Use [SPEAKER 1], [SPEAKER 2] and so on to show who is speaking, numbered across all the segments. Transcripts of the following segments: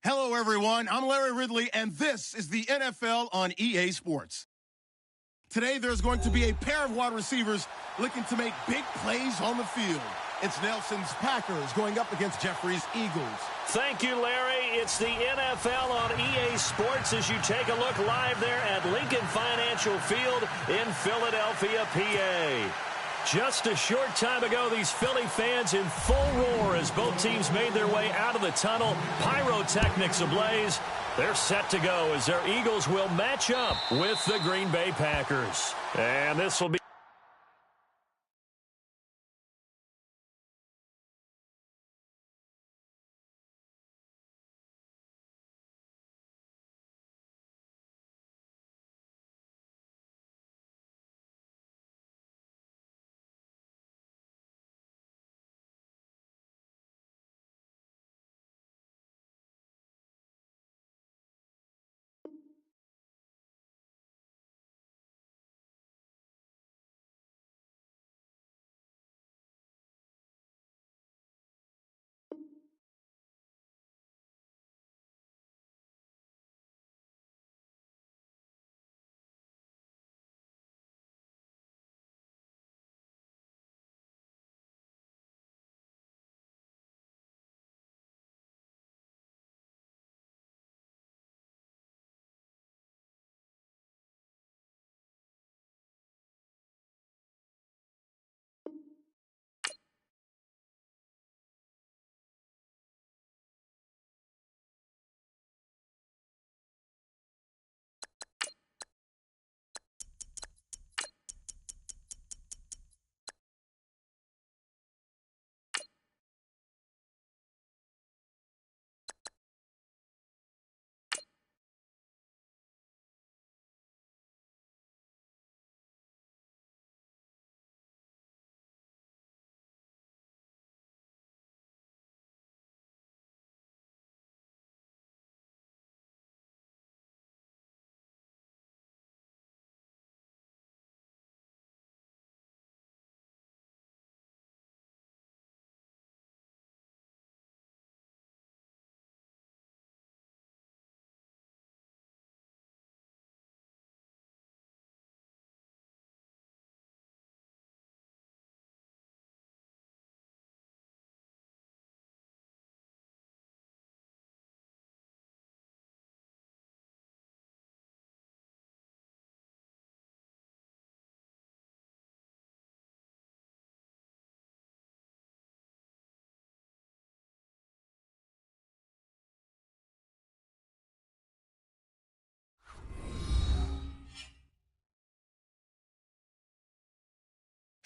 [SPEAKER 1] Hello, everyone. I'm Larry Ridley, and this is the NFL on EA Sports. Today, there's going to be a pair of wide receivers looking to make big plays on the field. It's Nelson's Packers going up against Jeffrey's Eagles.
[SPEAKER 2] Thank you, Larry. It's the NFL on EA Sports as you take a look live there at Lincoln Financial Field in Philadelphia, PA. Just a short time ago, these Philly fans in full roar as both teams made their way out of the tunnel. Pyrotechnics ablaze. They're set to go as their Eagles will match up with the Green Bay Packers. And this will be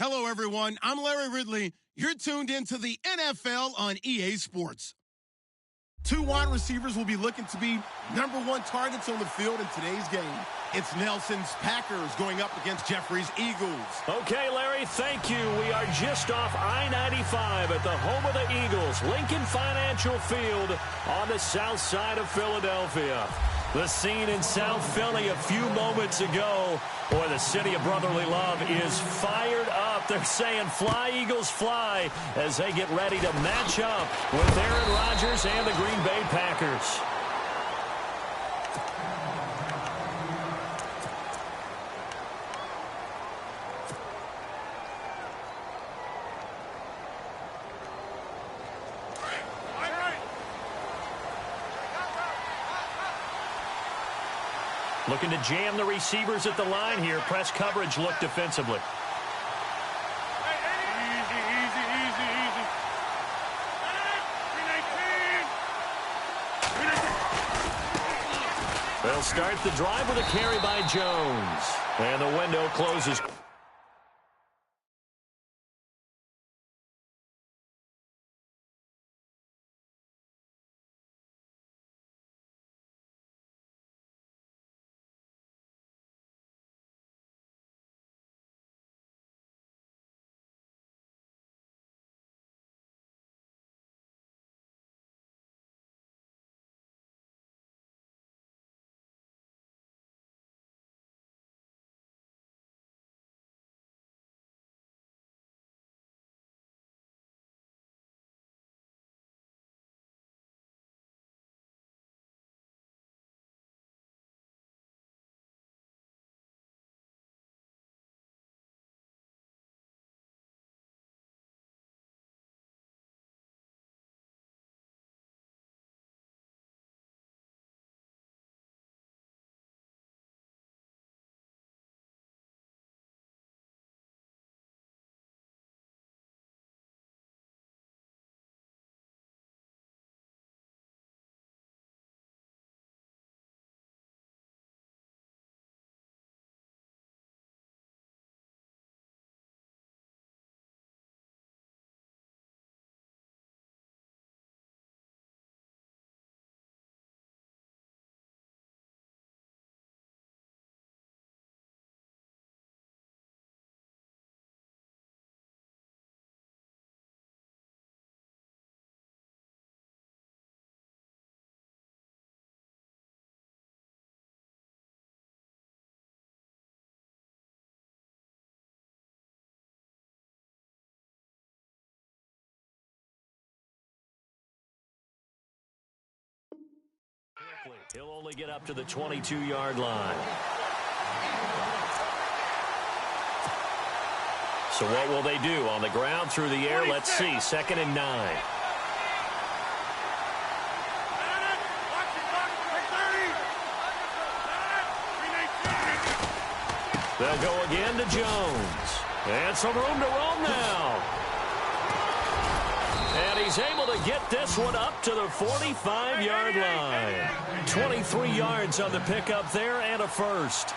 [SPEAKER 1] Hello, everyone. I'm Larry Ridley. You're tuned into the NFL on EA Sports. Two wide receivers will be looking to be number one targets on the field in today's game. It's Nelson's Packers going up against Jeffrey's Eagles.
[SPEAKER 2] Okay, Larry, thank you. We are just off I-95 at the home of the Eagles, Lincoln Financial Field on the south side of Philadelphia. The scene in South Philly a few moments ago. Boy, the city of brotherly love is fired up. They're saying, fly, Eagles, fly, as they get ready to match up with Aaron Rodgers and the Green Bay Packers. Looking to jam the receivers at the line here. Press coverage look defensively. They'll start the drive with a carry by Jones. And the window closes. quickly. He'll only get up to the 22-yard line. So what will they do? On the ground, through the air, let's see. 2nd and 9. They'll go again to Jones. And some room to roam now. And he's able to get this one up to the 45-yard line. 23 yards on the pickup there and a first.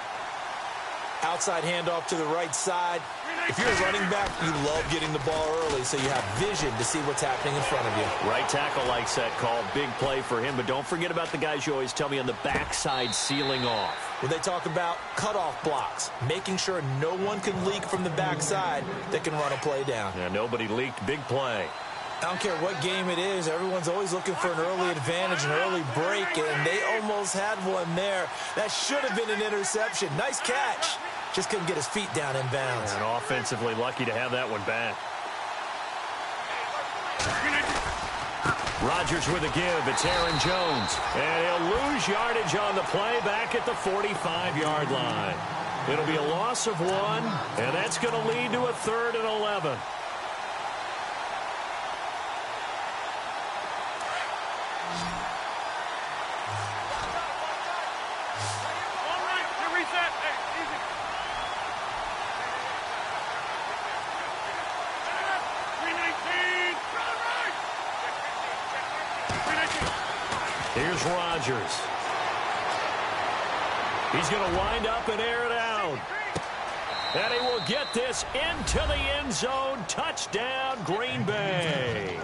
[SPEAKER 3] Outside handoff to the right side. If you're a running back, you love getting the ball early so you have vision to see what's happening in front of you.
[SPEAKER 2] Right tackle likes that call. Big play for him. But don't forget about the guys you always tell me on the backside sealing off.
[SPEAKER 3] When they talk about cutoff blocks, making sure no one can leak from the backside that can run a play down.
[SPEAKER 2] Yeah, nobody leaked. Big play.
[SPEAKER 3] I don't care what game it is. Everyone's always looking for an early advantage, an early break, and they almost had one there. That should have been an interception. Nice catch. Just couldn't get his feet down in bounds.
[SPEAKER 2] And offensively lucky to have that one back. Rodgers with a give. It's Aaron Jones. And he'll lose yardage on the play back at the 45-yard line. It'll be a loss of 1, and that's going to lead to a 3rd and 11. Here's Rodgers. He's going to wind up and air it out. And he will get this into the end zone. Touchdown, Green Bay.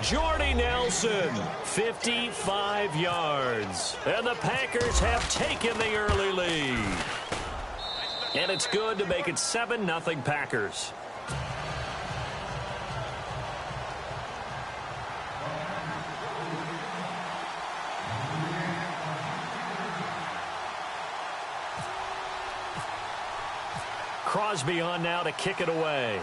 [SPEAKER 2] Jordy Nelson, 55 yards. And the Packers have taken the early lead. And it's good to make it 7-0 Packers. Crosby on now to kick it away.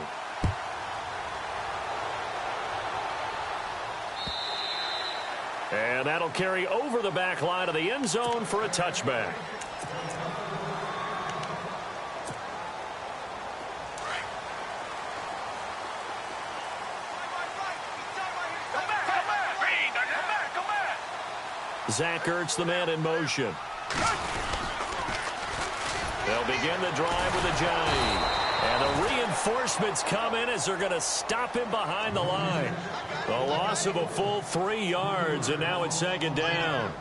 [SPEAKER 2] And that'll carry over the back line of the end zone for a touchback. Zach Ertz, the man in motion. They'll begin the drive with a jive. And the reinforcements come in as they're going to stop him behind the line. The loss of a full 3 yards, and now it's 2nd down.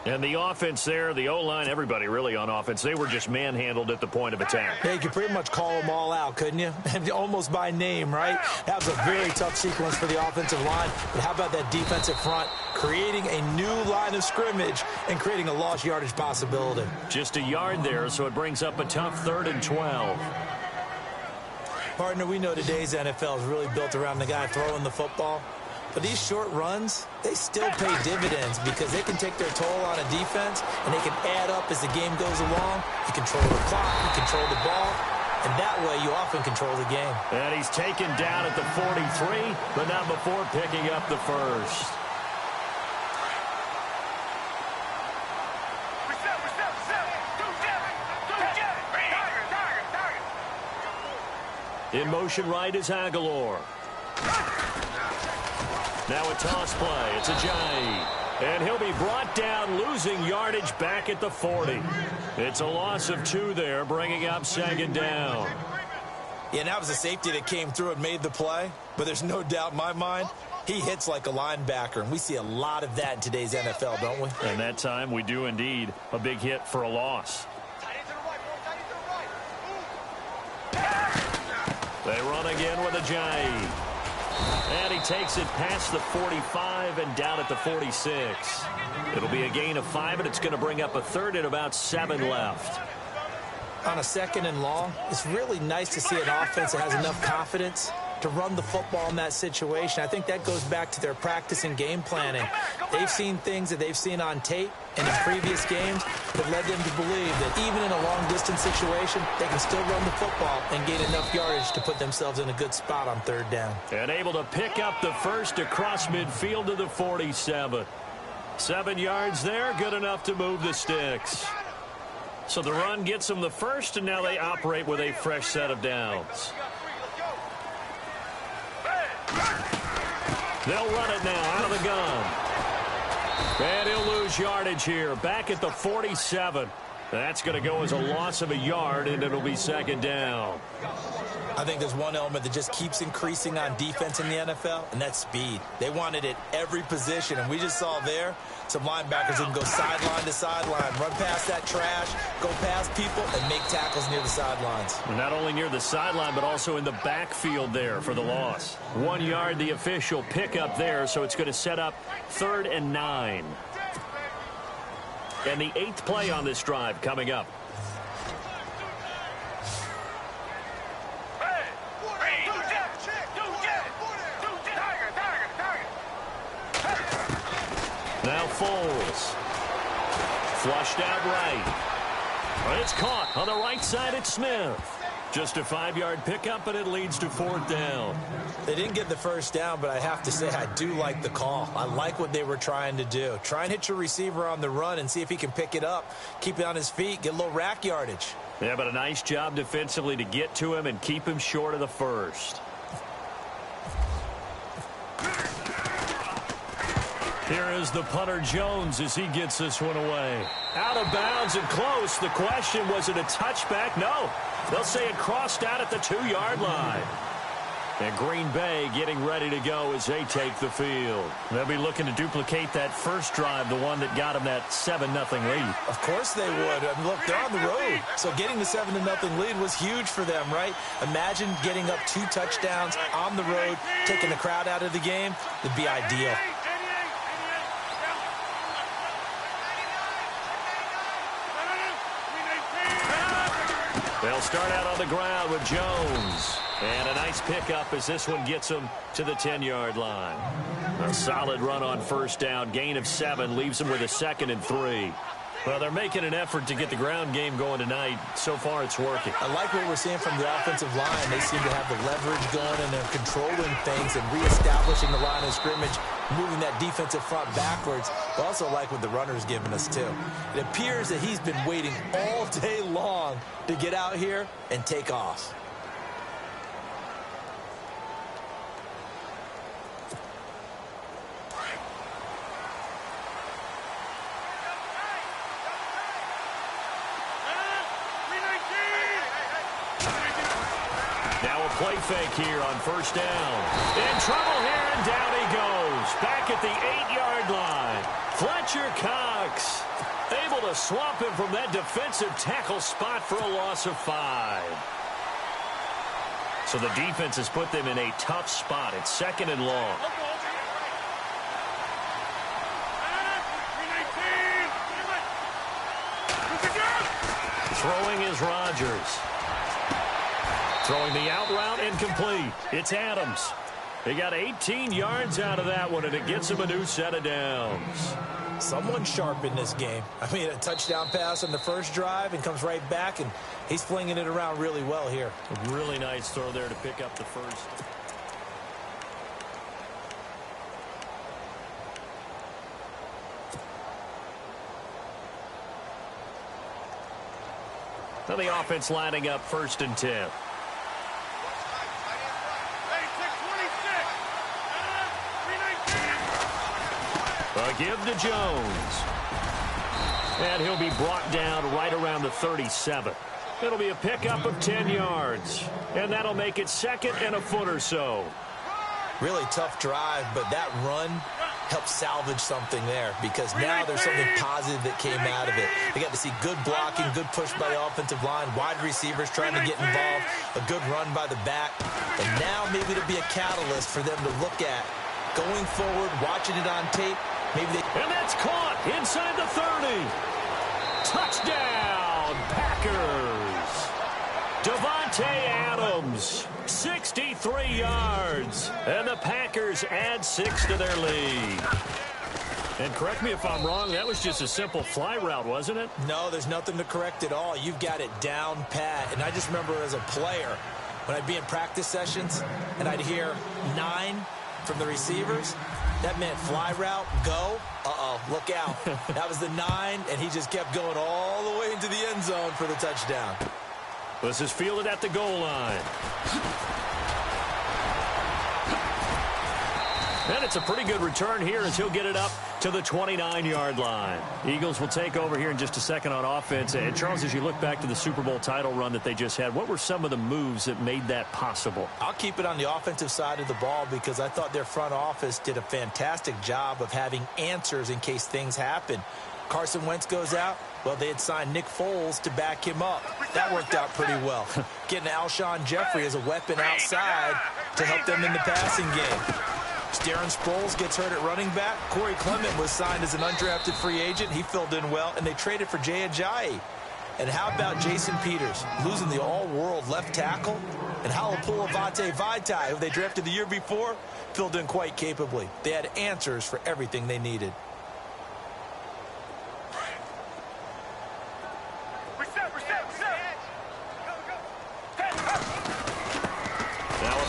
[SPEAKER 2] And the offense there, the O-line, everybody really on offense, they were just manhandled at the point of attack.
[SPEAKER 3] Yeah, you could pretty much call them all out, couldn't you? Almost by name, right? That was a very tough sequence for the offensive line. But how about that defensive front creating a new line of scrimmage and creating a lost yardage possibility?
[SPEAKER 2] Just a yard there, so it brings up a tough 3rd and 12.
[SPEAKER 3] Partner, we know today's NFL is really built around the guy throwing the football. But these short runs, they still pay dividends because they can take their toll on a defense and they can add up as the game goes along. You control the clock, you control the ball, and that way you often control the game.
[SPEAKER 2] And he's taken down at the 43, but not before picking up the first. In motion right is Aguilar. Now a toss play. It's a jive. And he'll be brought down, losing yardage back at the 40. It's a loss of 2 there, bringing up 2nd down.
[SPEAKER 3] Yeah, and that was a safety that came through and made the play. But there's no doubt in my mind, he hits like a linebacker. And we see a lot of that in today's NFL, don't we?
[SPEAKER 2] And that time we do indeed. A big hit for a loss. They run again with a jive. And he takes it past the 45 and down at the 46. It'll be a gain of 5, and it's going to bring up a 3rd and about 7 left.
[SPEAKER 3] On a 2nd and long, it's really nice to see an offense that has enough confidence to run the football in that situation. I think that goes back to their practice and game planning. They've seen things that they've seen on tape and in previous games that led them to believe that even in a long-distance situation, they can still run the football and gain enough yardage to put themselves in a good spot on 3rd down.
[SPEAKER 2] And able to pick up the first across midfield to the 47. 7 yards there, good enough to move the sticks. So the run gets them the first, and now they operate with a fresh set of downs. They'll run it now out of the gun. And he'll lose yardage here, back at the 47. That's going to go as a loss of a yard, and it'll be second down.
[SPEAKER 3] I think there's one element that just keeps increasing on defense in the NFL, and that's speed. They want it at every position, and we just saw there some linebackers who can go sideline to sideline, run past that trash, go past people, and make tackles near the sidelines.
[SPEAKER 2] Not only near the sideline, but also in the backfield there for the loss. 1 yard, the official pickup there, so it's going to set up 3rd and 9. And the 8th play on this drive coming up. Now Foles. Flushed out right. But it's caught on the right side at Smith. Just a 5-yard pickup, and it leads to 4th down.
[SPEAKER 3] They didn't get the first down, but I have to say I do like the call. I like what they were trying to do. Try and hit your receiver on the run and see if he can pick it up, keep it on his feet, get a little rack yardage.
[SPEAKER 2] Yeah, but a nice job defensively to get to him and keep him short of the first. Here is the punter Jones as he gets this one away. Out of bounds and close. The question, was it a touchback? No. They'll say it crossed out at the 2-yard line. And Green Bay getting ready to go as they take the field. They'll be looking to duplicate that first drive, the one that got them that 7-0 lead.
[SPEAKER 3] Of course they would. I mean, look, they're on the road. So getting the 7-0 lead was huge for them, right? Imagine getting up 2 touchdowns on the road, taking the crowd out of the game. It'd be ideal.
[SPEAKER 2] They'll start out on the ground with Jones. And a nice pickup as this one gets them to the 10-yard line. A solid run on first down. Gain of 7 leaves them with a 2nd and 3. Well, they're making an effort to get the ground game going tonight. So far, it's working.
[SPEAKER 3] I like what we're seeing from the offensive line. They seem to have the leverage going, and they're controlling things and reestablishing the line of scrimmage, moving that defensive front backwards. But also like what the runner's giving us, too. It appears that he's been waiting all day long to get out here and take off.
[SPEAKER 2] Now a play fake here on first down. In trouble here, and down he goes. Back at the 8-yard line. Fletcher Cox able to swamp him from that defensive tackle spot for a loss of 5. So the defense has put them in a tough spot. It's 2nd and long. Throwing is Rodgers. Throwing the out route incomplete. It's Adams. He got 18 yards out of that one, and it gets him a new set of downs.
[SPEAKER 3] Someone sharp in this game. I mean, a touchdown pass on the first drive and comes right back, and he's flinging it around really well here.
[SPEAKER 2] A really nice throw there to pick up the first. Now the offense lining up 1st and 10. A give to Jones. And he'll be brought down right around the 37. It'll be a pickup of 10 yards. And that'll make it 2nd and a foot or so.
[SPEAKER 3] Really tough drive, but that run helped salvage something there, because now there's something positive that came out of it. They got to see good blocking, good push by the offensive line, wide receivers trying to get involved, a good run by the back. And now maybe it'll be a catalyst for them to look at going forward, watching it on tape.
[SPEAKER 2] And that's caught inside the 30. Touchdown, Packers. Davante Adams, 63 yards. And the Packers add 6 to their lead. And correct me if I'm wrong, that was just a simple fly route, wasn't it?
[SPEAKER 3] No, there's nothing to correct at all. You've got it down pat. And I just remember as a player, when I'd be in practice sessions and I'd hear 9 from the receivers, That meant fly route, go. Uh-oh, look out. That was the 9, and he just kept going all the way into the end zone for the touchdown.
[SPEAKER 2] This is fielded at the goal line. And it's a pretty good return here as he'll get it up to the 29-yard line. Eagles will take over here in just a second on offense. And, Charles, as you look back to the Super Bowl title run that they just had, what were some of the moves that made that possible?
[SPEAKER 3] I'll keep it on the offensive side of the ball because I thought their front office did a fantastic job of having answers in case things happen. Carson Wentz goes out. Well, they had signed Nick Foles to back him up. That worked out pretty well. Getting Alshon Jeffrey as a weapon outside to help them in the passing game. Darren Sproles gets hurt at running back. Corey Clement was signed as an undrafted free agent. He filled in well, and they traded for Jay Ajayi. And how about Jason Peters, losing the all-world left tackle? And Halapoulivaati Vaitai, who they drafted the year before, filled in quite capably. They had answers for everything they needed.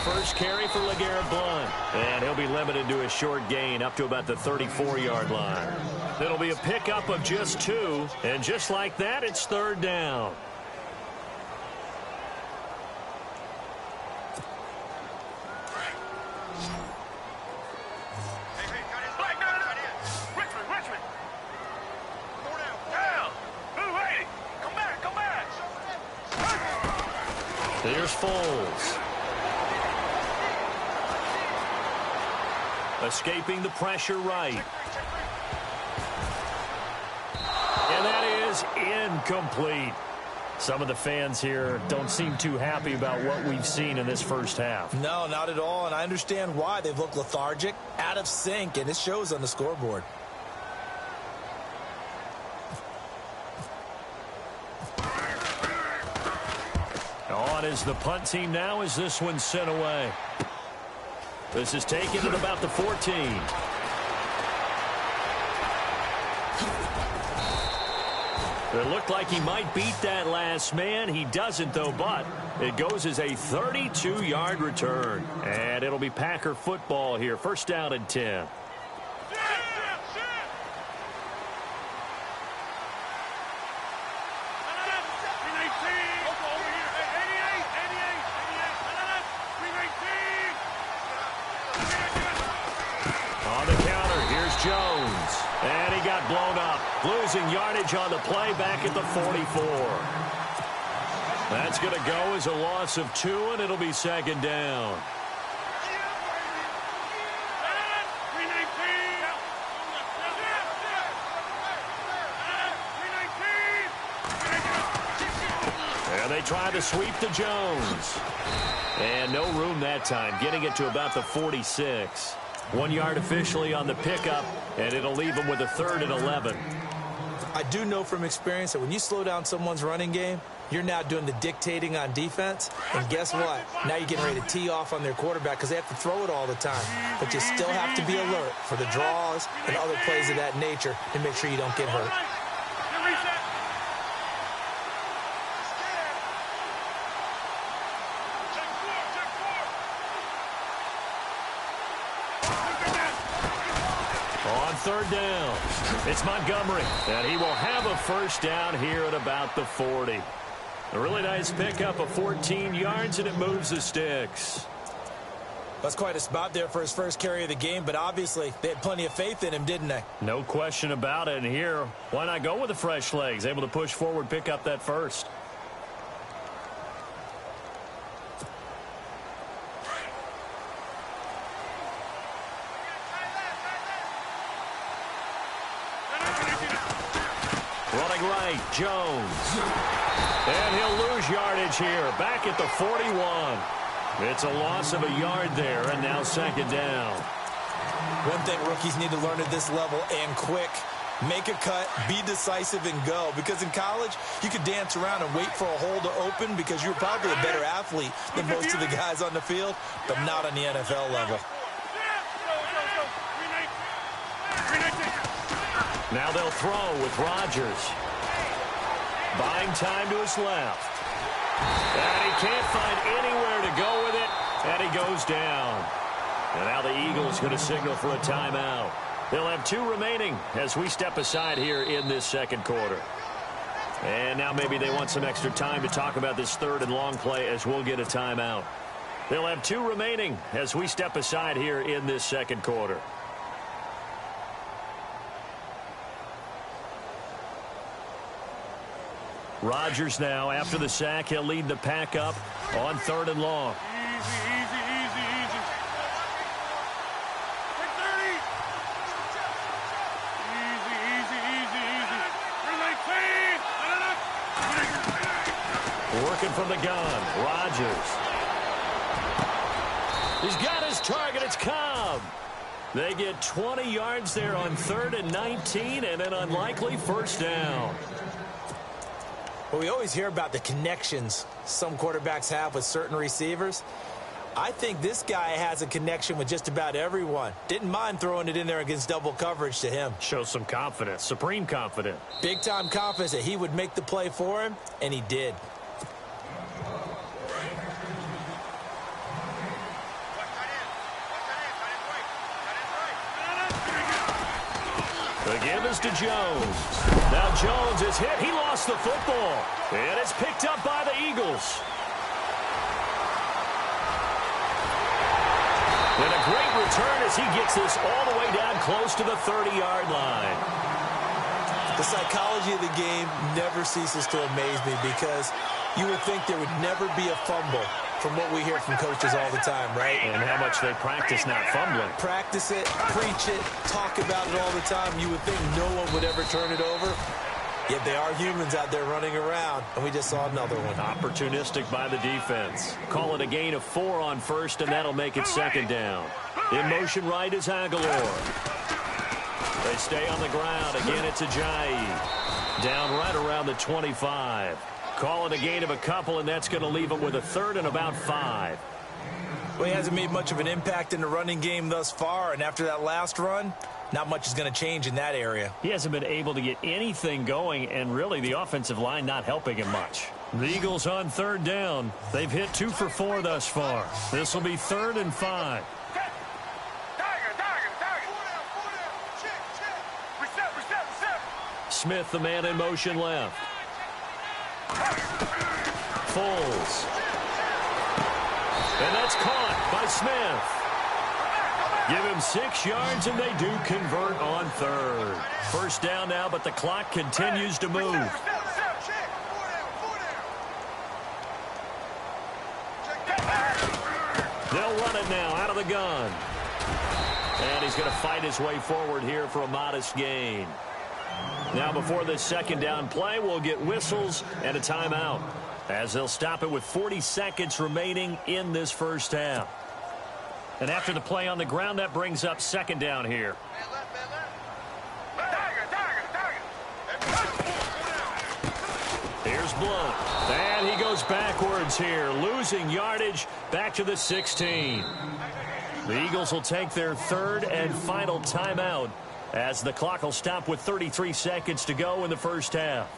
[SPEAKER 2] First carry for LeGarrette Blount. And he'll be limited to a short gain up to about the 34-yard line. It'll be a pickup of just 2. And just like that, it's third down. Here's Foles. Escaping the pressure right. And that is incomplete. Some of the fans here don't seem too happy about what we've seen in this first half.
[SPEAKER 3] No, not at all, and I understand why. They've looked lethargic, out of sync, and it shows on the scoreboard.
[SPEAKER 2] On is the punt team now as this one's sent away. This is taken at about the 14. It looked like he might beat that last man. He doesn't, though, but it goes as a 32-yard return. And it'll be Packer football here. First down and 10. Jones, and he got blown up, losing yardage on the play back at the 44. That's going to go as a loss of 2, and it'll be second down. And they try to sweep to Jones. And no room that time, getting it to about the 46. 1 yard officially on the pickup, and it'll leave them with a 3rd and 11.
[SPEAKER 3] I do know from experience that when you slow down someone's running game, you're now doing the dictating on defense. And guess what? Now you're getting ready to tee off on their quarterback because they have to throw it all the time. But you still have to be alert for the draws and other plays of that nature to make sure you don't get hurt.
[SPEAKER 2] Third down. It's Montgomery, and he will have a first down here at about the 40. A really nice pickup of 14 yards, and it moves the sticks.
[SPEAKER 3] That's quite a spot there for his first carry of the game, but obviously they had plenty of faith in him, didn't they?
[SPEAKER 2] No question about it. And here, why not go with the fresh legs? Able to push forward, pick up that first. Right, Jones. And he'll lose yardage here, back at the 41. It's a loss of a yard there, and now second down.
[SPEAKER 3] One thing rookies need to learn at this level, and quick, make a cut, be decisive, and go. Because in college, you could dance around and wait for a hole to open because you're probably a better athlete than most of the guys on the field, but not on the NFL level.
[SPEAKER 2] Now they'll throw with Rodgers. Buying time to his left. And he can't find anywhere to go with it, and he goes down. And now the Eagles going to signal for a timeout. They'll have 2 remaining as we step aside here in this second quarter. And now maybe they want some extra time to talk about this 3rd and long play as we'll get a timeout. They'll have 2 remaining as we step aside here in this second quarter. Rodgers now, after the sack, he'll lead the pack up on 3rd and long. Working from the gun, Rodgers. He's got his target, it's Cobb. They get 20 yards there on 3rd and 19 and an unlikely first down.
[SPEAKER 3] Well, we always hear about the connections some quarterbacks have with certain receivers. I think this guy has a connection with just about everyone. Didn't mind throwing it in there against double coverage to him.
[SPEAKER 2] Shows some confidence, supreme confidence.
[SPEAKER 3] Big-time confidence that he would make the play for him, and he did.
[SPEAKER 2] The give is to Jones. Now Jones is hit. He lost the football. And it's picked up by the Eagles. And a great return as he gets this all the way down close to the 30-yard line.
[SPEAKER 3] The psychology of the game never ceases to amaze me because you would think there would never be a fumble from what we hear from coaches all the time, right?
[SPEAKER 2] And how much they practice not fumbling.
[SPEAKER 3] Practice it, preach it, talk about it all the time. You would think no one would ever turn it over. Yet they are humans out there running around, and we just saw another one.
[SPEAKER 2] Opportunistic by the defense. Call it a gain of 4 on 1st, and that'll make it 2nd down. In motion right is Aguilar. They stay on the ground. Again, it's Ajayi. Down right around the 25. Call it a gain of a couple, and that's going to leave him with a 3rd and about 5.
[SPEAKER 3] Well, he hasn't made much of an impact in the running game thus far, and after that last run, not much is going to change in that area.
[SPEAKER 2] He hasn't been able to get anything going, and really the offensive line not helping him much. The Eagles on 3rd down. They've hit 2 for 4 thus far. This will be 3rd and 5. Smith, the man in motion left. Foles. And that's caught by Smith. Give him 6 yards, and they do convert on 3rd. First down now, but the clock continues to move. They'll run it now out of the gun. And he's going to fight his way forward here for a modest gain. Now before this 2nd down play, we'll get whistles and a timeout, as they'll stop it with 40 seconds remaining in this first half. And after the play on the ground, that brings up 2nd down here. Here's Blunt. And he goes backwards here, losing yardage back to the 16. The Eagles will take their 3rd and final timeout, as the clock will stop with 33 seconds to go in the first half.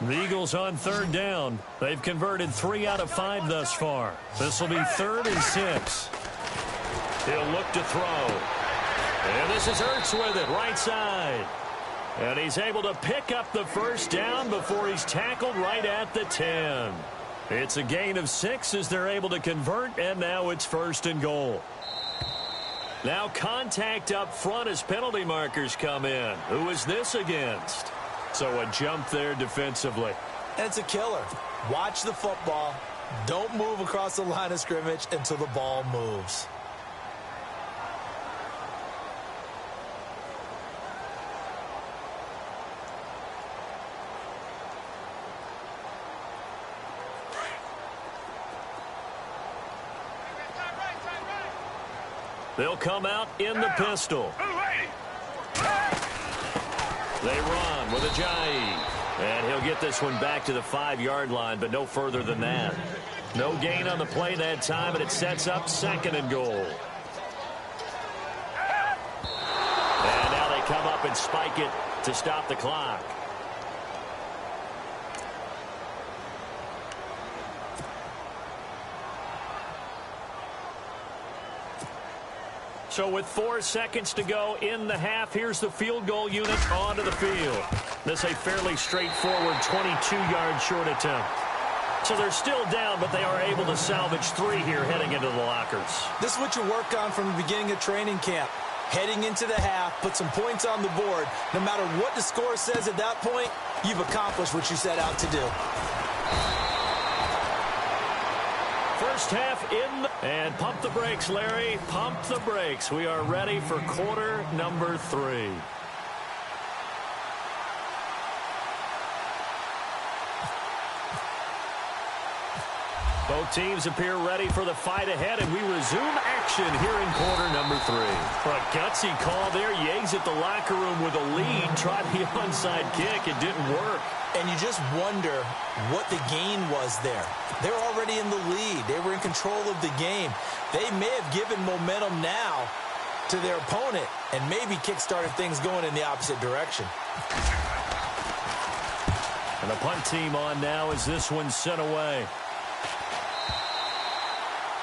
[SPEAKER 2] The Eagles on 3rd down. They've converted 3 out of 5 thus far. This will be 3rd and 6. He'll look to throw. And this is Ertz with it, right side. And he's able to pick up the first down before he's tackled right at the 10. It's a gain of 6 as they're able to convert, and now it's 1st and goal. Now contact up front as penalty markers come in. Who is this against? So a jump there defensively.
[SPEAKER 3] And it's a killer. Watch the football. Don't move across the line of scrimmage until the ball moves.
[SPEAKER 2] They'll come out in the pistol. They run with Ajayi. And he'll get this one back to the 5-yard line, but no further than that. No gain on the play that time, and it sets up 2nd and goal. And now they come up and spike it to stop the clock. So with 4 seconds to go in the half, here's the field goal unit onto the field. This a fairly straightforward 22-yard short attempt. So they're still down, but they are able to salvage 3 here heading into the lockers.
[SPEAKER 3] This is what you work on from the beginning of training camp. Heading into the half, put some points on the board. No matter what the score says at that point, you've accomplished what you set out to do.
[SPEAKER 2] First half in, and pump the brakes, Larry. Pump the brakes. We are ready for quarter number 3. Both teams appear ready for the fight ahead, and we resume action here in quarter number 3. A gutsy call there. Yates at the locker room with a lead. Tried the onside kick. It didn't work.
[SPEAKER 3] And you just wonder what the gain was there. They're already in the lead. They were in control of the game. They may have given momentum now to their opponent and maybe kick-started things going in the opposite direction.
[SPEAKER 2] And the punt team on now as this one's sent away.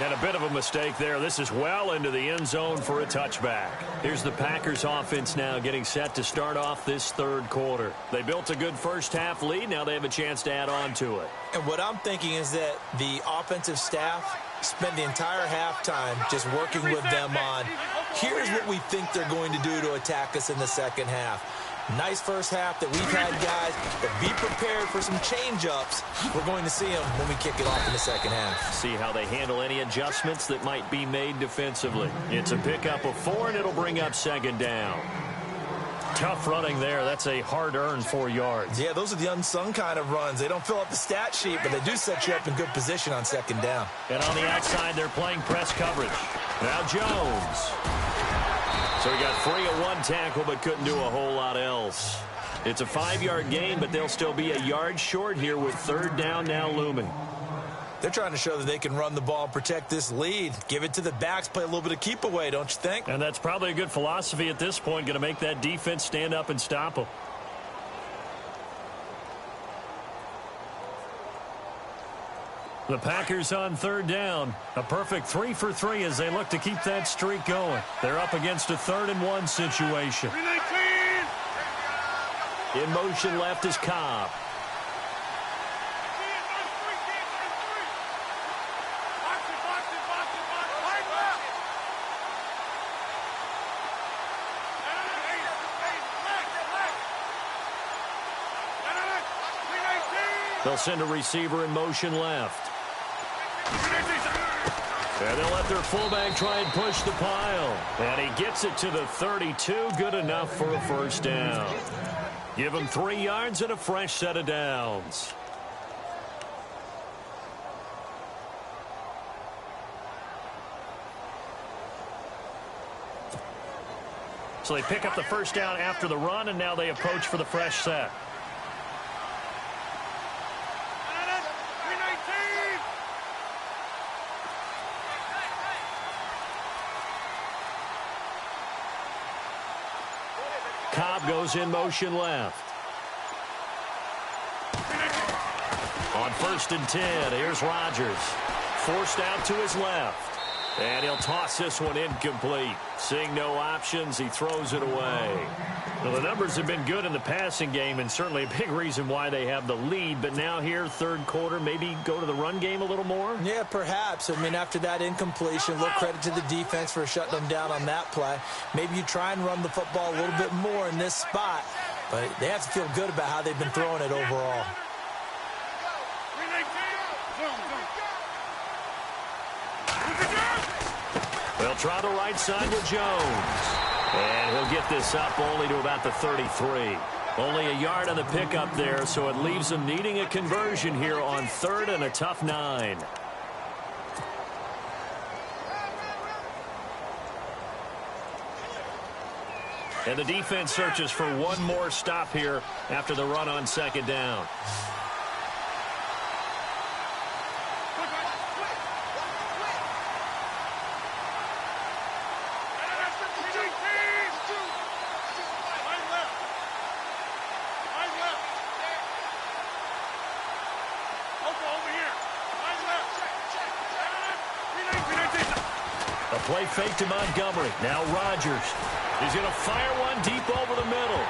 [SPEAKER 2] And a bit of a mistake there. This is well into the end zone for a touchback. Here's the Packers offense now getting set to start off this third quarter. They built a good first half lead. Now they have a chance to add on to it.
[SPEAKER 3] And what I'm thinking is that the offensive staff spent the entire halftime just working with them on, here's what we think they're going to do to attack us in the second half. Nice first half that we've had, guys, but be prepared for some change-ups. We're going to see them when we kick it off in the second half.
[SPEAKER 2] See how they handle any adjustments that might be made defensively. It's a pickup of 4, and it'll bring up second down. Tough running there. That's a hard-earned 4 yards.
[SPEAKER 3] Yeah, those are the unsung kind of runs. They don't fill up the stat sheet, but they do set you up in good position on second down.
[SPEAKER 2] And on the outside, they're playing press coverage. Now Jones. So he got free of 1 tackle, but couldn't do a whole lot else. It's a 5-yard gain, but they'll still be a yard short here with third down now looming.
[SPEAKER 3] They're trying to show that they can run the ball and protect this lead. Give it to the backs, play a little bit of keep away, don't you think?
[SPEAKER 2] And that's probably a good philosophy at this point, going to make that defense stand up and stop them. The Packers on third down. A perfect 3 for 3 as they look to keep that streak going. They're up against a 3rd and 1 situation. In motion left is Cobb. They'll send a receiver in motion left. And they'll let their fullback try and push the pile. And he gets it to the 32. Good enough for a first down. Give him 3 yards and a fresh set of downs. So they pick up the first down after the run, and now they approach for the fresh set. Cobb goes in motion left. On 1st and 10, here's Rodgers. Forced out to his left. And he'll toss this one incomplete. Seeing no options, he throws it away. Well, the numbers have been good in the passing game, and certainly a big reason why they have the lead. But now here, third quarter, maybe go to the run game a little more?
[SPEAKER 3] Yeah, perhaps. I mean, after that incompletion, a little credit to the defense for shutting them down on that play. Maybe you try and run the football a little bit more in this spot. But they have to feel good about how they've been throwing it overall.
[SPEAKER 2] They'll try the right side with Jones. And he'll get this up only to about the 33. Only a yard on the pickup there, so it leaves them needing a conversion here on 3rd and a tough 9. And the defense searches for one more stop here after the run on 2nd down. play fake to Montgomery. Now Rodgers. He's going to fire one deep over the middle.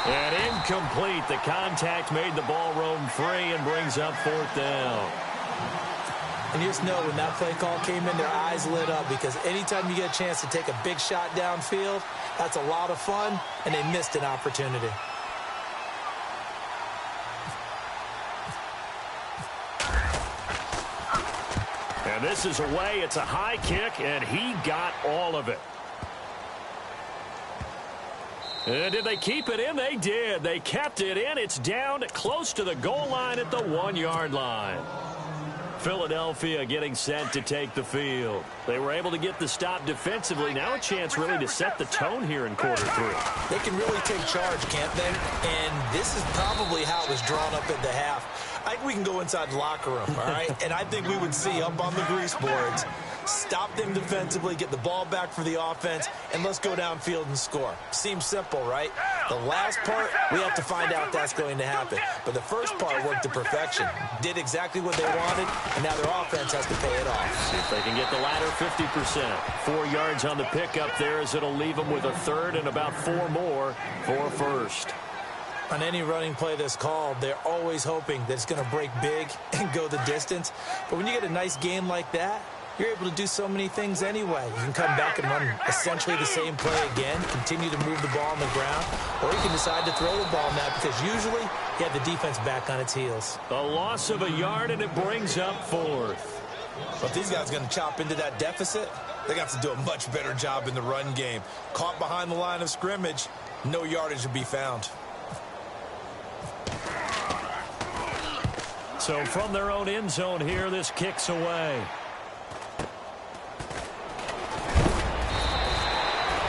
[SPEAKER 2] And incomplete. The contact made the ball roam free and brings up 4th down.
[SPEAKER 3] And you just know when that play call came in, their eyes lit up, because anytime you get a chance to take a big shot downfield, that's a lot of fun, and they missed an opportunity.
[SPEAKER 2] And this is away. It's a high kick, and he got all of it. And did they keep it in? They did. They kept it in. It's down close to the goal line at the 1-yard line. Philadelphia getting set to take the field. They were able to get the stop defensively. Now a chance really to set the tone here in quarter 3.
[SPEAKER 3] They can really take charge, can't they? And this is probably how it was drawn up at the half. I think we can go inside the locker room, all right? And I think we would see up on the grease boards, stop them defensively, get the ball back for the offense, and let's go downfield and score. Seems simple, right? The last part, we have to find out if that's going to happen. But the first part worked to perfection. Did exactly what they wanted, and now their offense has to pay it off.
[SPEAKER 2] See if they can get the latter 50%. 4 yards on the pickup there, as it'll leave them with a third and about 4 more for first.
[SPEAKER 3] On any running play that's called, they're always hoping that it's going to break big and go the distance. But when you get a nice game like that, you're able to do so many things anyway. You can come back and run essentially the same play again, continue to move the ball on the ground, or you can decide to throw the ball now, because usually you have the defense back on its heels.
[SPEAKER 2] A loss of a yard, and it brings up 4th.
[SPEAKER 3] But these guys are going to chop into that deficit. They're going to have to do a much better job in the run game. Caught behind the line of scrimmage, no yardage to be found.
[SPEAKER 2] So from their own end zone here, this kicks away.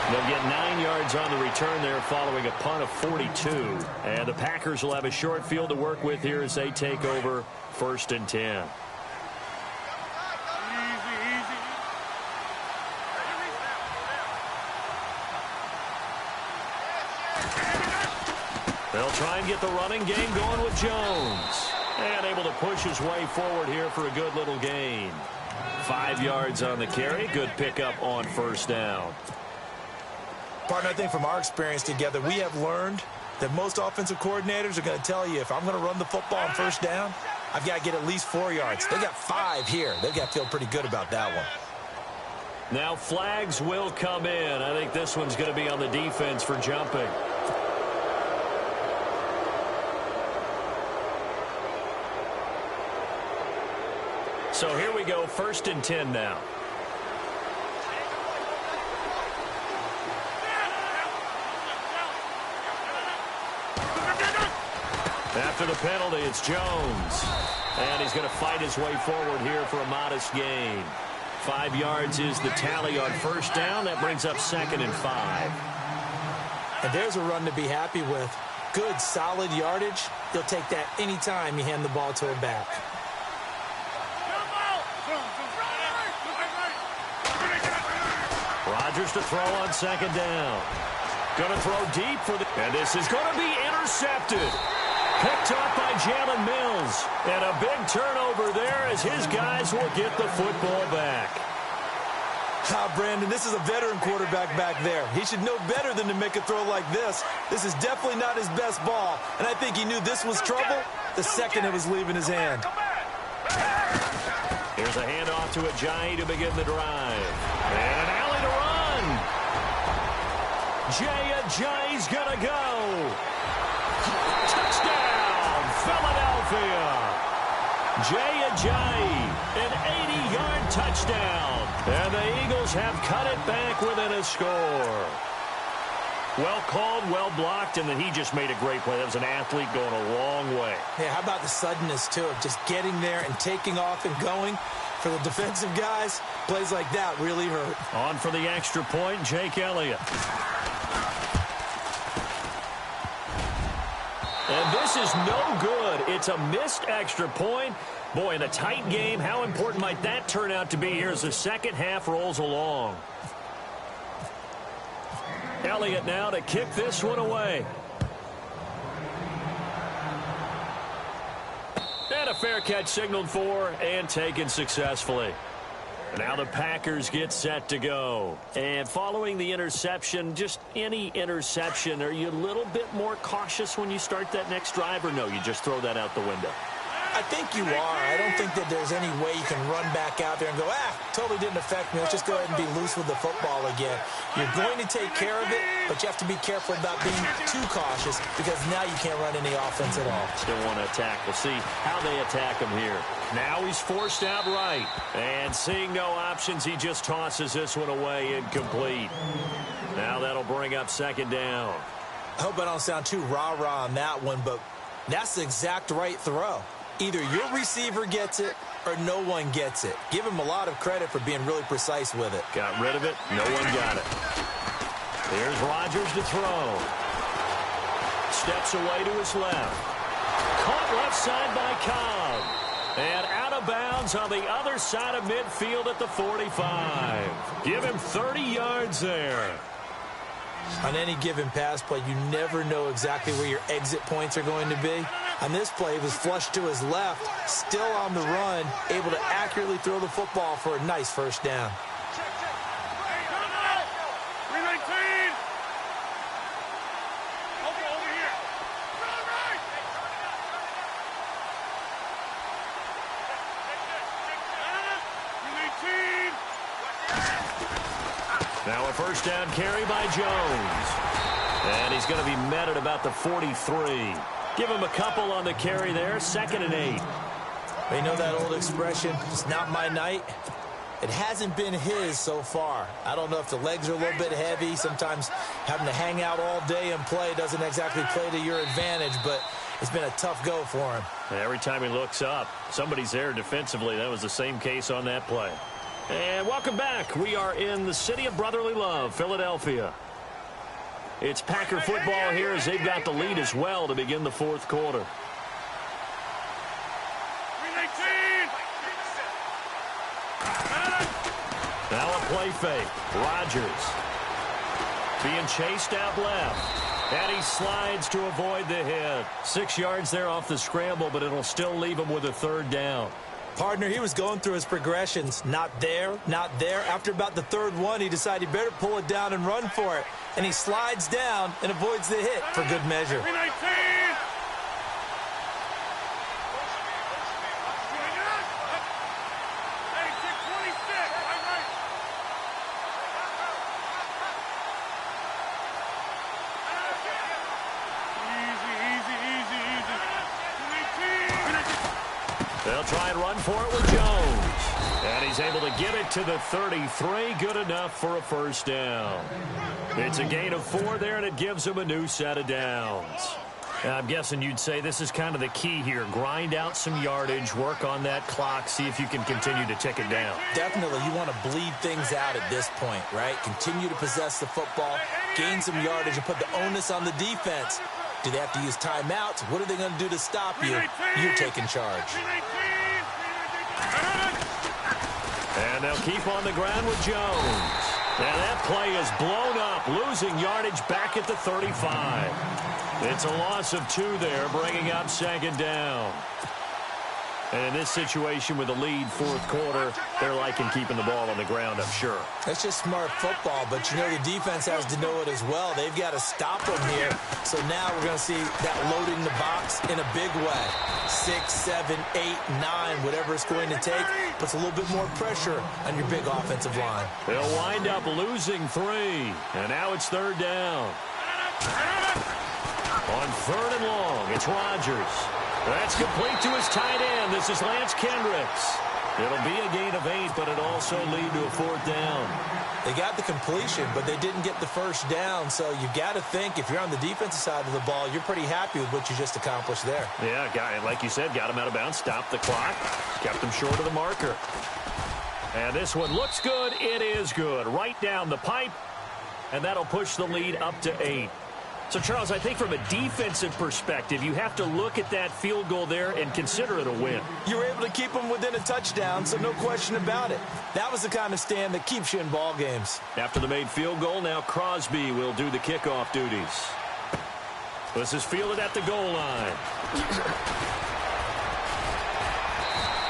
[SPEAKER 2] They'll get 9 yards on the return there following a punt of 42. And the Packers will have a short field to work with here as they take over 1st and 10. They'll try and get the running game going with Jones. And able to push his way forward here for a good little gain. 5 yards on the carry. Good pickup on 1st down.
[SPEAKER 3] Partner, I think from our experience together, we have learned that most offensive coordinators are going to tell you, if I'm going to run the football on 1st down, I've got to get at least 4 yards. They got 5 here. They've got to feel pretty good about that one.
[SPEAKER 2] Now flags will come in. I think this one's going to be on the defense for jumping. So here we go, 1st and 10 now. After the penalty, it's Jones. And he's going to fight his way forward here for a modest gain. 5 yards is the tally on 1st down. That brings up 2nd and 5.
[SPEAKER 3] And there's a run to be happy with. Good, solid yardage. You'll take that anytime you hand the ball to a back.
[SPEAKER 2] Rodgers to throw on 2nd down. Going to throw deep for the... And this is going to be intercepted. Picked up by Jalen Mills. And a big turnover there as his guys will get the football back.
[SPEAKER 3] Brandon, this is a veteran quarterback back there. He should know better than to make a throw like this. This is definitely not his best ball. And I think he knew this was trouble the second it was leaving his hand.
[SPEAKER 2] Here's a handoff to Ajayi to begin the drive. And an alley to run. Ajayi's going to go. Touchdown, Philadelphia. Ajayi, an 80-yard touchdown. And the Eagles have cut it back within a score. Well called, well blocked, and then he just made a great play. That was an athlete going a long way.
[SPEAKER 3] Yeah, how about the suddenness, too, of just getting there and taking off and going? For the defensive guys, plays like that really hurt.
[SPEAKER 2] On for the extra point, Jake Elliott. And this is no good. It's a missed extra point. Boy, in a tight game, how important might that turn out to be here as the second half rolls along? Elliott now to kick this one away. And a fair catch signaled for and taken successfully. Now the Packers get set to go. And following the interception, just any interception, are you a little bit more cautious when you start that next drive, or no, you just throw that out the window?
[SPEAKER 3] I think you are. I don't think that there's any way you can run back out there and go, totally didn't affect me. Let's just go ahead and be loose with the football again. You're going to take care of it, but you have to be careful about being too cautious because now you can't run any offense at all.
[SPEAKER 2] Still want to attack. We'll see how they attack him here. Now he's forced out right. And seeing no options, he just tosses this one away incomplete. Now that'll bring up second down.
[SPEAKER 3] I hope I don't sound too rah-rah on that one, but that's the exact right throw. Either your receiver gets it or no one gets it. Give him a lot of credit for being really precise with it.
[SPEAKER 2] Got rid of it. No one got it. Here's Rodgers to throw. Steps away to his left. Caught left side by Cobb. And out of bounds on the other side of midfield at the 45. Give him 30 yards there.
[SPEAKER 3] On any given pass play, you never know exactly where your exit points are going to be. On this play, he was flushed to his left, still on the run, able to accurately throw the football for a nice first down.
[SPEAKER 2] Now a first down carry by Jones. And he's going to be met at about the 43. Give him a couple on the carry there. 2nd and 8.
[SPEAKER 3] You know that old expression, it's not my night? It hasn't been his so far. I don't know if the legs are a little bit heavy. Sometimes having to hang out all day and play doesn't exactly play to your advantage, but it's been a tough go for him.
[SPEAKER 2] And every time he looks up, somebody's there defensively. That was the same case on that play. And welcome back. We are in the city of brotherly love, Philadelphia. It's Packer football here as they've got the lead as well to begin the fourth quarter. Now a play fake. Rodgers being chased out left. And he slides to avoid the hit. 6 yards there off the scramble, but it'll still leave him with a third down.
[SPEAKER 3] Partner, he was going through his progressions. Not there, not there. After about the third one, he decided he better pull it down and run for it. And he slides down and avoids the hit for good measure.
[SPEAKER 2] They'll try and run for it with Jones. And he's able to get it to the 33. Good enough for a first down. It's a gain of 4 there, and it gives him a new set of downs. I'm guessing you'd say this is kind of the key here. Grind out some yardage, work on that clock, see if you can continue to tick it down.
[SPEAKER 3] Definitely. You want to bleed things out at this point, right? Continue to possess the football, gain some yardage, and put the onus on the defense. Do they have to use timeouts? What are they going to do to stop you? You're taking charge.
[SPEAKER 2] And they'll keep on the ground with Jones. And that play is blown up, losing yardage back at the 35. It's a loss of 2 there, bringing up second down. And in this situation with the lead fourth quarter, they're liking keeping the ball on the ground, I'm sure.
[SPEAKER 3] That's just smart football, but you know the defense has to know it as well. They've got to stop them here. So now we're going to see that loading the box in a big way. 6, 7, 8, 9, whatever it's going to take, puts a little bit more pressure on your big offensive line.
[SPEAKER 2] They'll wind up losing 3, and now it's third down. On 3rd and long, it's Rodgers. That's complete to his tight end. This is Lance Kendricks. It'll be a gain of 8, but it also lead to a 4th down.
[SPEAKER 3] They got the completion, but they didn't get the first down. So you got to think if you're on the defensive side of the ball, you're pretty happy with what you just accomplished there.
[SPEAKER 2] Yeah, guy, like you said, got him out of bounds, stopped the clock, kept him short of the marker. And this one looks good. It is good. Right down the pipe, and that'll push the lead up to 8. So, Charles, I think from a defensive perspective, you have to look at that field goal there and consider it a win.
[SPEAKER 3] You were able to keep them within a touchdown, so no question about it. That was the kind of stand that keeps you in ball games.
[SPEAKER 2] After the made field goal, now Crosby will do the kickoff duties. This is fielded at the goal line.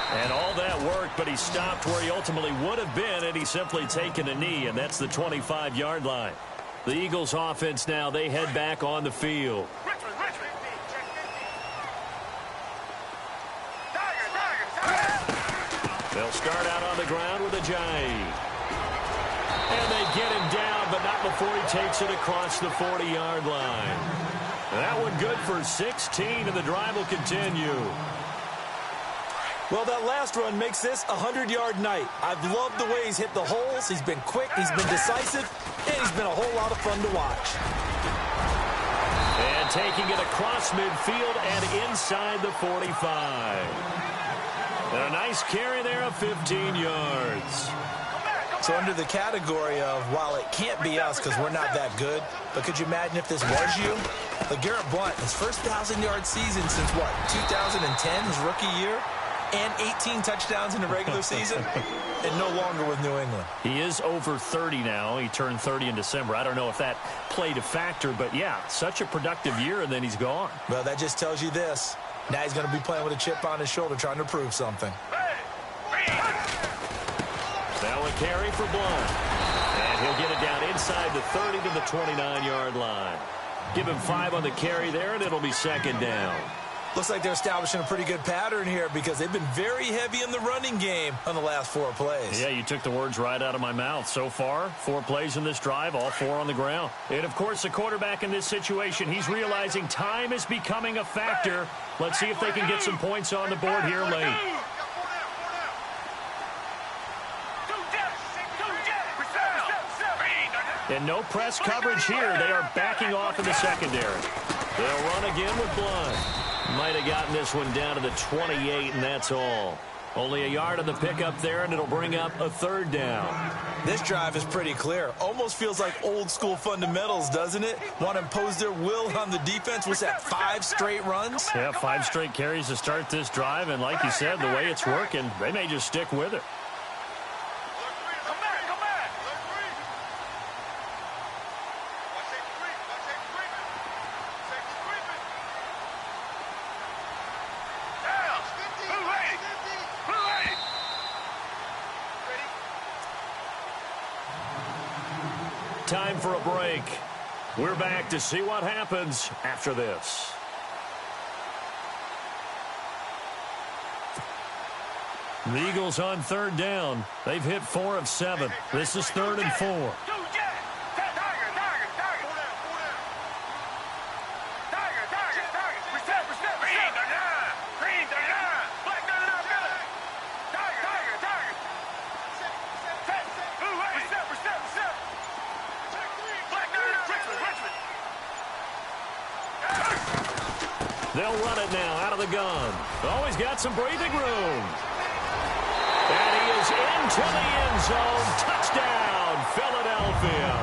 [SPEAKER 2] And all that work, but he stopped where he ultimately would have been, and he's simply taken a knee, and that's the 25-yard line. The Eagles offense now, they head back on the field. They'll start out on the ground with Ajayi. And they get him down, but not before he takes it across the 40-yard line. And that one good for 16, and the drive will continue.
[SPEAKER 3] Well, that last run makes this a 100-yard night. I've loved the way he's hit the holes. He's been quick, he's been decisive, and he's been a whole lot of fun to watch.
[SPEAKER 2] And taking it across midfield and inside the 45. And a nice carry there of 15 yards.
[SPEAKER 3] So under the category of, while it can't be us because we're not that good, but could you imagine if this was you? LeGarrette Blount, his first 1,000-yard season since, what, 2010, his rookie year? And 18 touchdowns in the regular season, and no longer with New England.
[SPEAKER 2] He is over 30 now. He turned 30 in December. I don't know if that played a factor, but yeah, such a productive year, and then he's gone.
[SPEAKER 3] Well, that just tells you this. Now he's going to be playing with a chip on his shoulder trying to prove something.
[SPEAKER 2] Now a carry for Blount. And he'll get it down inside the 30 to the 29-yard line. Give him 5 on the carry there, and it'll be second down.
[SPEAKER 3] Looks like they're establishing a pretty good pattern here because they've been very heavy in the running game on the last 4 plays.
[SPEAKER 2] Yeah, you took the words right out of my mouth. So far, 4 plays in this drive, all 4 on the ground. And, of course, the quarterback in this situation, he's realizing time is becoming a factor. Let's see if they can get some points on the board here late. And no press coverage here. They are backing off in the secondary. They'll run again with Blount. Might have gotten this one down to the 28, and that's all. Only a yard on the pickup there, and it'll bring up a third down.
[SPEAKER 3] This drive is pretty clear. Almost feels like old-school fundamentals, doesn't it? Want to impose their will on the defense. Was that 5 straight runs?
[SPEAKER 2] Yeah, 5 straight carries to start this drive, and like you said, the way it's working, they may just stick with it. Time for a break. We're back to see what happens after this. The Eagles on third down. They've hit 4 of 7. This is 3rd and 4. They'll run it now out of the gun. Oh, he's got some breathing room. And he is into the end zone. Touchdown, Philadelphia.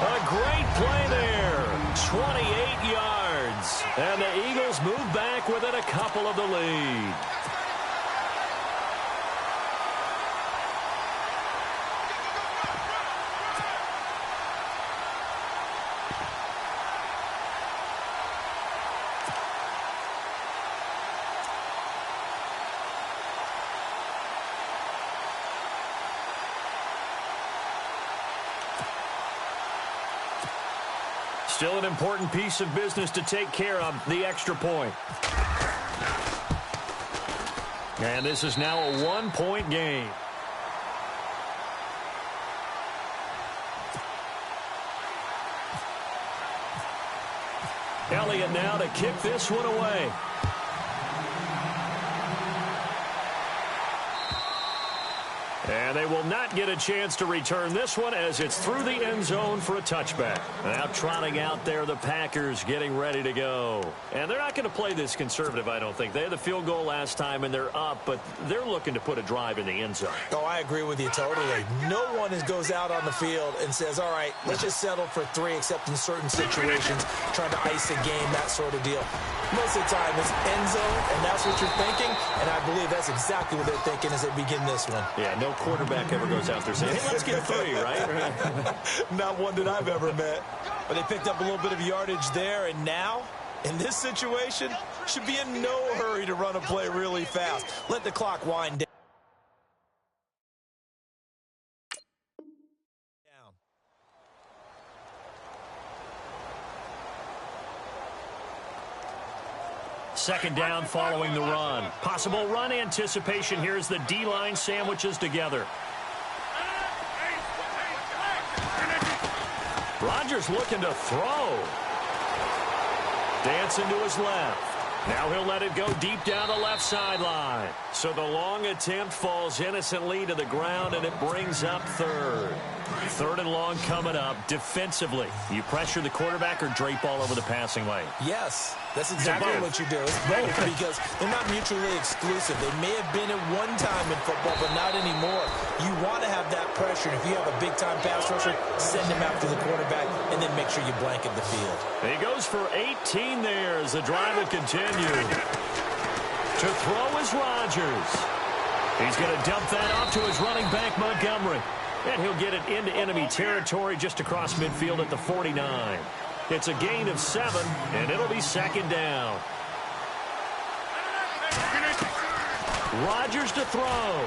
[SPEAKER 2] A great play there. 28 yards. And the Eagles move back within a couple of the lead. Still an important piece of business to take care of, the extra point. And this is now a 1-point game. Elliott now to kick this one away. And they will not get a chance to return this one as it's through the end zone for a touchback. Now trotting out there, the Packers getting ready to go. And they're not going to play this conservative, I don't think. They had the field goal last time, and they're up, but they're looking to put a drive in the end zone.
[SPEAKER 3] Oh, I agree with you totally. No one goes out on the field and says, all right, let's just settle for 3, except in certain situations, trying to ice a game, that sort of deal. Most of the time, it's end zone, and that's what you're thinking, and I believe that's exactly what they're thinking as they begin this one.
[SPEAKER 2] Yeah, no quarterback ever goes out there saying, hey, let's get 3, right?
[SPEAKER 3] Not one that I've ever met. But they picked up a little bit of yardage there, and now In this situation, should be in no hurry to run a play really fast. Let the clock wind down.
[SPEAKER 2] Second down following the run. Possible run anticipation here as the D-line sandwiches together. Rodgers looking to throw. Dancing to his left. Now he'll let it go deep down the left sideline. So the long attempt falls innocently to the ground, and it brings up third. Third and long coming up. Defensively, you pressure the quarterback or drape all over the passing lane?
[SPEAKER 3] Yes, that's exactly what you do. It's both because they're not mutually exclusive. They may have been at one time in football, but not anymore. You want to have that pressure, and if you have a big-time pass rusher, send him after the quarterback, and then make sure you blanket the field.
[SPEAKER 2] He goes for 18 there as the drive will continue. To throw is Rodgers. He's going to dump that off to his running back, Montgomery. And he'll get it into enemy territory just across midfield at the 49. It's a gain of 7, and it'll be second down. Rodgers to throw.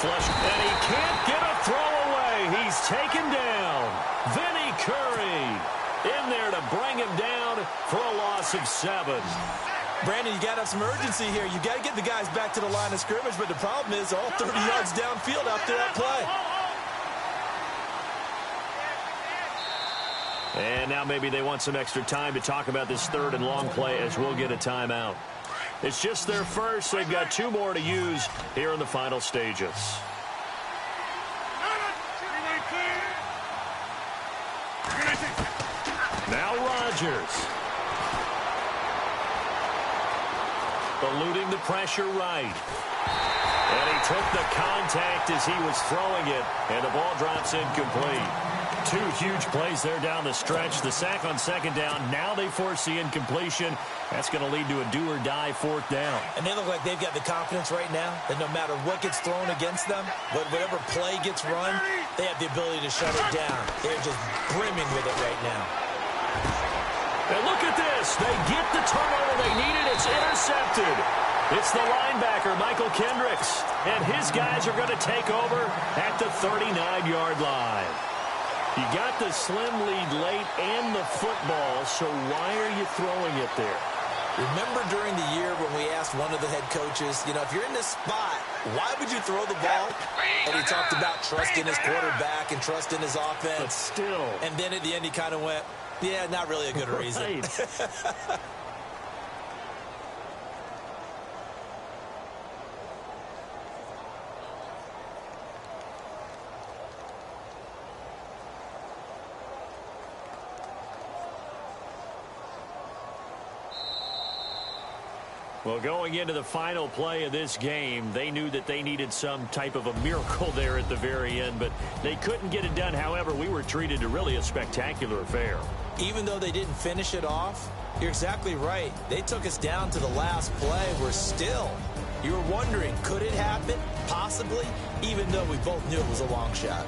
[SPEAKER 2] Flush, and he can't get a throw away. He's taken down. Vinny Curry in there to bring him down for a loss of 7.
[SPEAKER 3] Brandon, you got to have some urgency here. You got to get the guys back to the line of scrimmage, but the problem is all 30 yards downfield after that play.
[SPEAKER 2] And now maybe they want some extra time to talk about this third and long play as we'll get a timeout. It's just their first. They've got 2 more to use here in the final stages. Now Rodgers. Eluding the pressure right. And he took the contact as he was throwing it, and the ball drops incomplete. 2 huge plays there down the stretch. The sack on second down. Now they force the incompletion. That's going to lead to a do-or-die fourth down.
[SPEAKER 3] And they look like they've got the confidence right now that no matter what gets thrown against them, whatever play gets run, they have the ability to shut it down. They're just brimming with it right now.
[SPEAKER 2] And look at this. They get the turnover they needed. It's intercepted. It's the linebacker, Michael Kendricks. And his guys are going to take over at the 39-yard line. You got the slim lead late and the football, so why are you throwing it there?
[SPEAKER 3] Remember during the year when we asked one of the head coaches, you know, if you're in this spot, why would you throw the ball? And he talked about trusting his quarterback and trusting his offense.
[SPEAKER 2] But still.
[SPEAKER 3] And then at the end he kind of went, yeah, not really a good reason.
[SPEAKER 2] Right. Well, going into the final play of this game, they knew that they needed some type of a miracle there at the very end, but they couldn't get it done. However, we were treated to really a spectacular affair.
[SPEAKER 3] Even though they didn't finish it off, you're exactly right. They took us down to the last play. We're still. You were wondering, could it happen? Possibly, even though we both knew it was a long shot.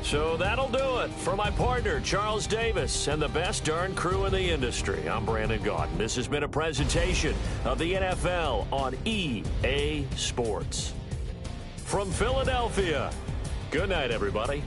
[SPEAKER 2] So that'll do it for my partner, Charles Davis, and the best darn crew in the industry. I'm Brandon Gaudin. This has been a presentation of the NFL on EA Sports. From Philadelphia, good night, everybody.